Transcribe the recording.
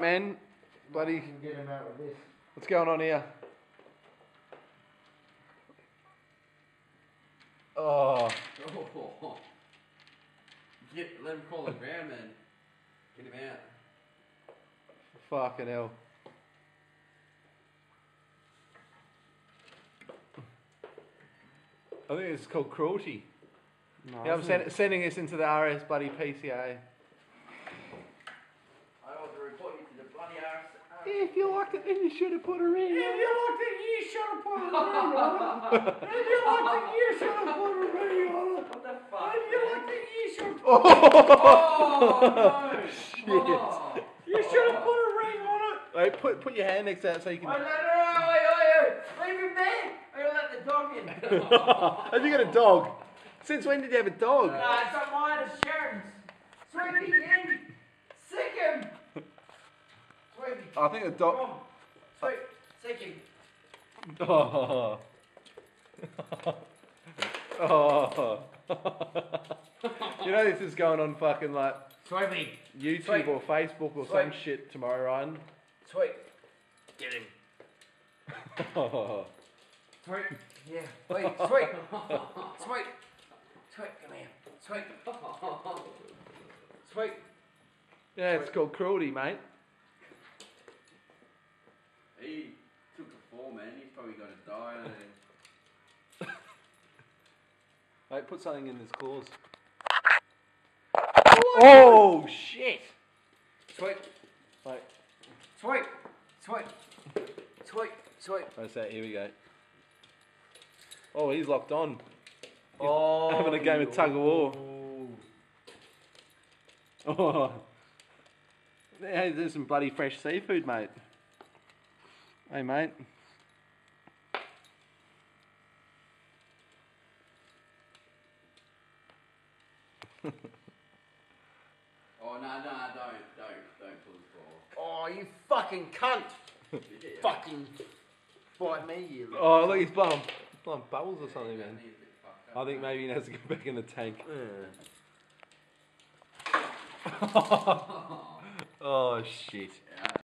man. Bloody. You can get him out with this. What's going on here? Oh. Let him call the ground, man. Get him out. Fucking hell. I think it's called cruelty. No, Yeah, I'm sending this into the RS bloody PCA. I ought to report you to the bloody arse. If you liked it, then you should have put a ring. If you liked it, you should have put a ring on it. If you liked it, you should have put a ring on it. What the fuck? If you liked it, you should have put Oh, no. Shit. Oh. You should have put a ring on it. Wait, put your hand next to that so you can. No, wait. Leave him there. I gotta let the dog in. Have you got a dog? Since when did you have a dog? Nah, it's not mine, it's Sharon's. Sweetie, in. Sick him. Sweetie. I think the dog. Come on. Sweet, sick him. Oh. Oh. You know this is going on fucking like Sweetie. YouTube Sweet. or Facebook or some shit tomorrow, Ryan. Sweet. Get him. Oh. Sweet. Yeah. Sweet. Sweet. Sweet. Sweet. Come here. Sweet. Sweet. Yeah, it's called cruelty, mate. He took a fall, man. He's probably gonna die. Mate, put something in his claws. Oh shit! Sweet. Wait, Sweet. Sweet. Sweet. Sweet. what's that? Here we go. Oh, he's locked on. Oh. Having a game of tug of war. Oh. Hey, there's some bloody fresh seafood, mate. Hey, mate. Oh, no, don't pull his ball. Oh, you fucking cunt. Fucking bite me, you little Oh, look, he's blowing bubbles or something, Yeah, man. he's a bit fucked I up, think mate. maybe he has to go back in the tank. cunt. Oh, shit. Yeah,